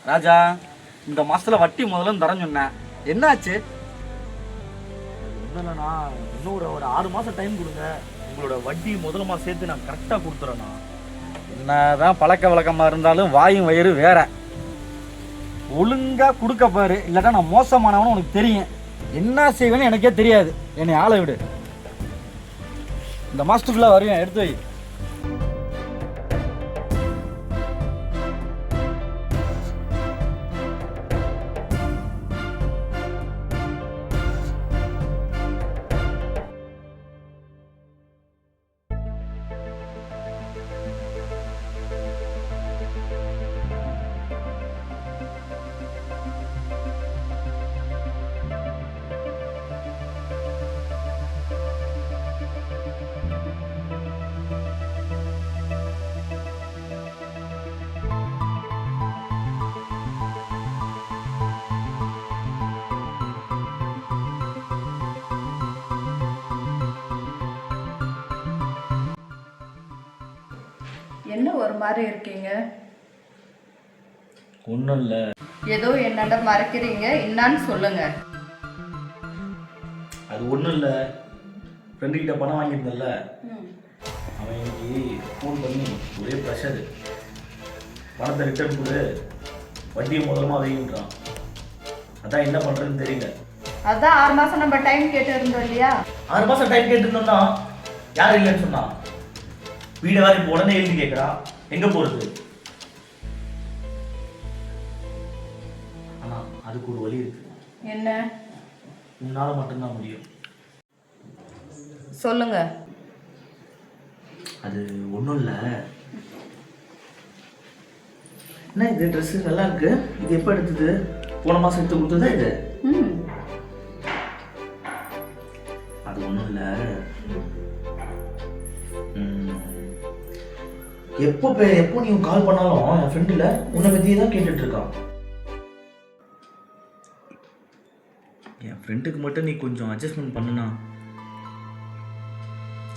ராஜா, இந்த மாசத்துல வட்டி முதல்ல தரேன்னு சொன்னேன், என்னாச்சு? இல்லைண்ணா, இன்னும் ஒரு 6 மாதம் டைம் கொடுங்க. உங்களோட வட்டி முதலமா சேர்த்து நான் கரெக்டாக கொடுத்துறேண்ணா. என்னதான் பழக்க வழக்கமா இருந்தாலும் வாயும் வயிறு வேற. ஒழுங்கா கொடுக்க பாரு, இல்லாட்டா நான் மோசமானவனு உனக்கு தெரியும். என்ன செய்வேன்னு எனக்கே தெரியாது. என்னை ஆளை விடு. இந்த மாசத்துக்குள்ள வருவேன், எடுத்து வை. என்ன ஒரு மாதிரி இருக்கீங்க? ஒன்றும் இல்லை. ஏதோ என்னண்ட மறைக்கிறீங்க, என்னான்னு சொல்லுங்க. அது ஒன்றும் இல்லை. ஃப்ரெண்டுக்கிட்ட பணம் வாங்கியிருந்தேன்ல, அவன் இன்னைக்கு ஃபோன் பண்ணி ஒரே ப்ரெஷரு. பணத்தை ரிட்டர்ன் கொடு, வட்டியை முதலமாக வைக்கின்றான். அதான் என்ன பண்ணுறதுன்னு தெரியல. அதான் 6 மாசம் நம்ம டைம் கேட்டு இருந்தோம் இல்லையா? 6 மாதம் டைம் கேட்டுருந்தோம்னா யார் இல்லைன்னு சொன்னான்? வீடை வேறு இப்போ உடனே எழுதி கேட்குறான். எங்கே போகிறது? ஆனால் அதுக்கு ஒரு வழி இருக்கு. என்ன? உன்னால் மட்டும்தான் முடியும். சொல்லுங்க. அது ஒன்றும் இல்லை. என்ன இது ட்ரெஸ்ஸு நல்லா இருக்கு. இது எப்போ எடுத்தது? போன மாதம் எடுத்து கொடுத்ததா இது? அது ஒன்றும் இல்லை. எப்போ நீ கால் பண்ணாலும் என் ஃப்ரெண்டில் உன்னை பற்றியே தான் கேட்டுட்டு இருக்கான். என் ஃப்ரெண்டுக்கு மட்டும் நீ கொஞ்சம் அட்ஜஸ்ட்மெண்ட் பண்ணுனா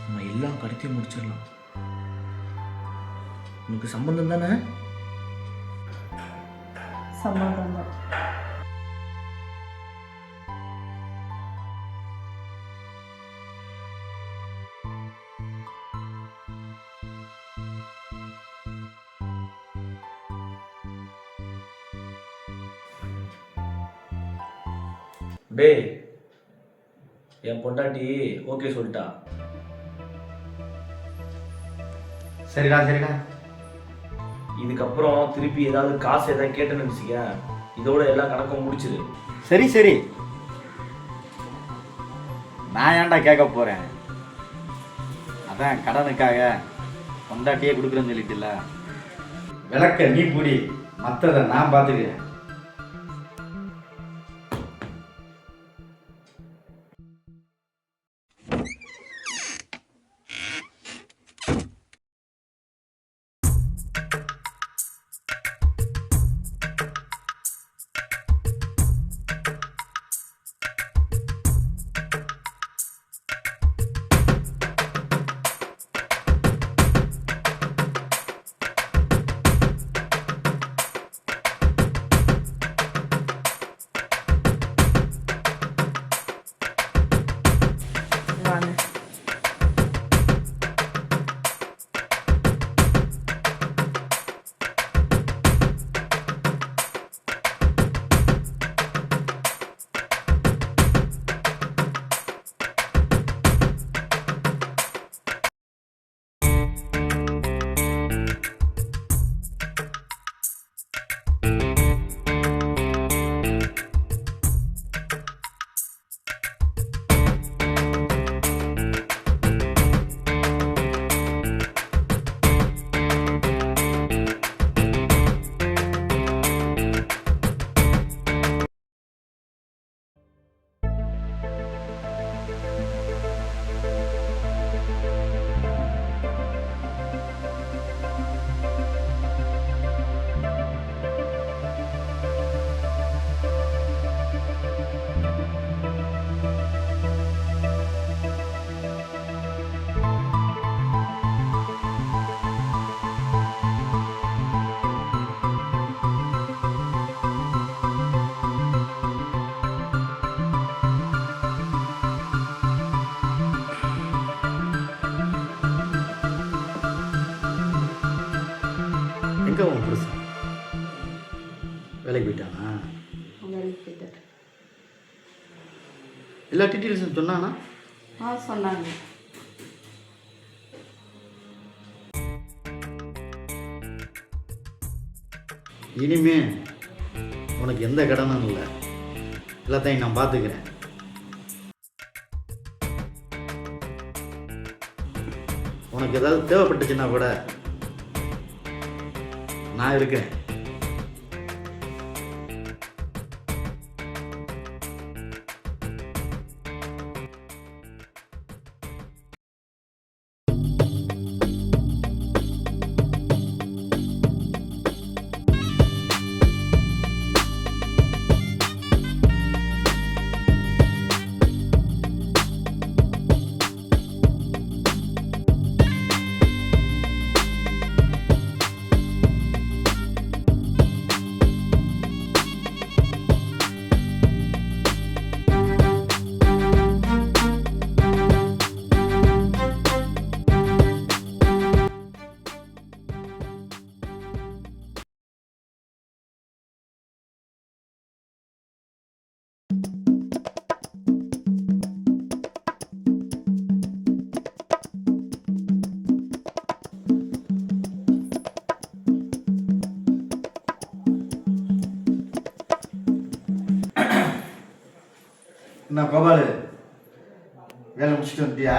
நம்ம எல்லாம் கடத்தியும் முடிச்சிடலாம். உனக்கு சம்பந்தம் தானே? சம்மதம் தான். டேய், என் பொண்டாட்டி ஓகே சொல்லிட்டா. சரிடா சரிடா. இதுக்கப்புறம் திருப்பி ஏதாவது காசு ஏதாவது கேட்டேன்னு நினச்சிக்க, இதோட எல்லா கணக்கும் முடிச்சிரு. சரி சரி, நான் ஏன்டா கேட்க போறேன்? அதான் கடனுக்காக பொண்டாட்டியே கொடுக்குறேன்னு சொல்லிட்டுல, விளக்க நீ பூடி, மற்றதை நான் பார்த்துக்கிறேன். எங்கே உன் புருஷன் வேலைக்கு போயிட்டானா? வேலைக்கு போயிட்டார். எல்லா டீட்டெயில்ஸும் சொன்னானா? சொன்னாங்க. இனிமே உனக்கு எந்த கடனும் இல்லை, எல்லாத்தையும் நான் பார்த்துக்கிறேன். உனக்கு ஏதாவது தேவைப்பட்டுச்சுன்னா கூட நான் இருக்கேன். என்ன கோபாலு, வேலை முடிச்சுட்டு வந்துட்டியா?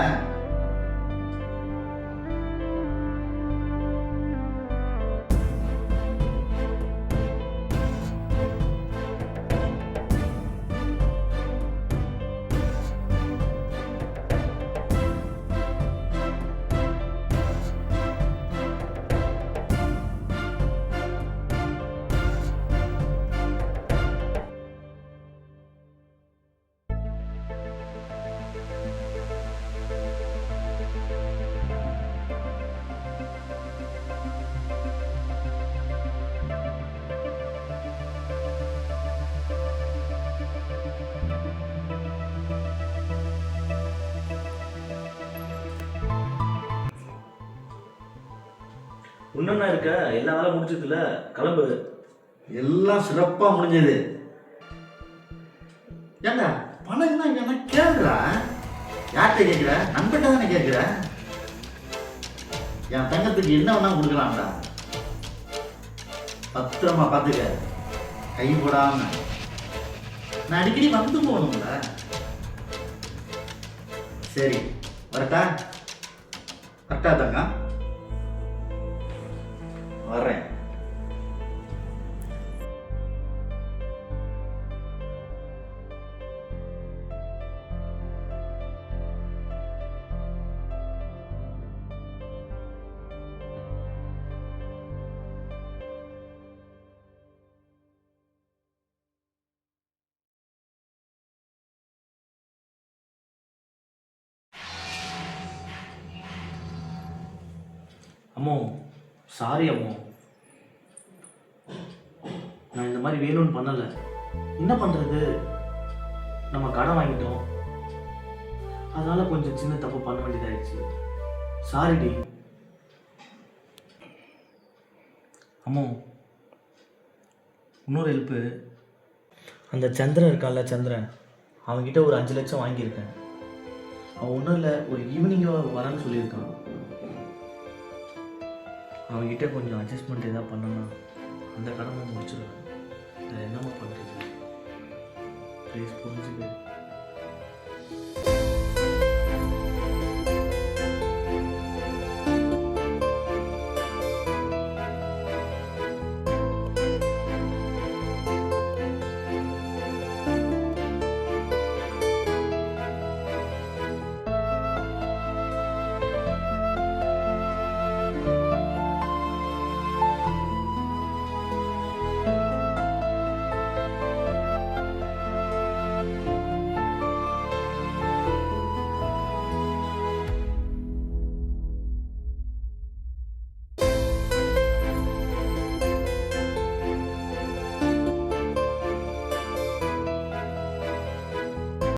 இன்னும் இருக்க எல்லா வேலை முடிச்சதுல கிளம்பு. எல்லாம் சிறப்பா முடிஞ்சது. ஏண்டா பணம் தான் என்ன கேட்குறா? யார்கிட்ட கேட்குற? நண்பர்கிட்ட தானே கேட்குற? என் தங்கத்துக்கு என்ன வேணா கொடுக்கலாம்டா. பத்திரமா பார்த்துக்க, கை போடாம. நான் அடிக்கடி வந்து போகணும்ல. சரி வரட்டா? வரட்டா தங்கம்? வரேன். அம்மோ சாரி அம்மோ, நான் இந்த மாதிரி வேணும்னு பண்ணலை. என்ன பண்ணுறது, நம்ம கடன் வாங்கிட்டோம், அதனால கொஞ்சம் சின்ன தப்பு பண்ண வேண்டியதாகிடுச்சு. சாரிடி அம்மோ. இன்னொரு ஹெல்ப்பு, அந்த சந்திரன் இருக்கான்ல, சந்திரன், அவன்கிட்ட ஒரு 5 லட்சம் வாங்கியிருக்கேன். அவன் ஒன்றும் இல்லை, ஒரு ஈவினிங்காக வரேன்னு சொல்லியிருக்கான். அவன்கிட்ட கொஞ்சம் அட்ஜஸ்ட்மெண்ட் எதாவது பண்ணனா அந்த கடமை முடிச்சிடுவேன். என்னம்மா பண்ணுறது, ப்ளீஸ் புரிஞ்சுக்க.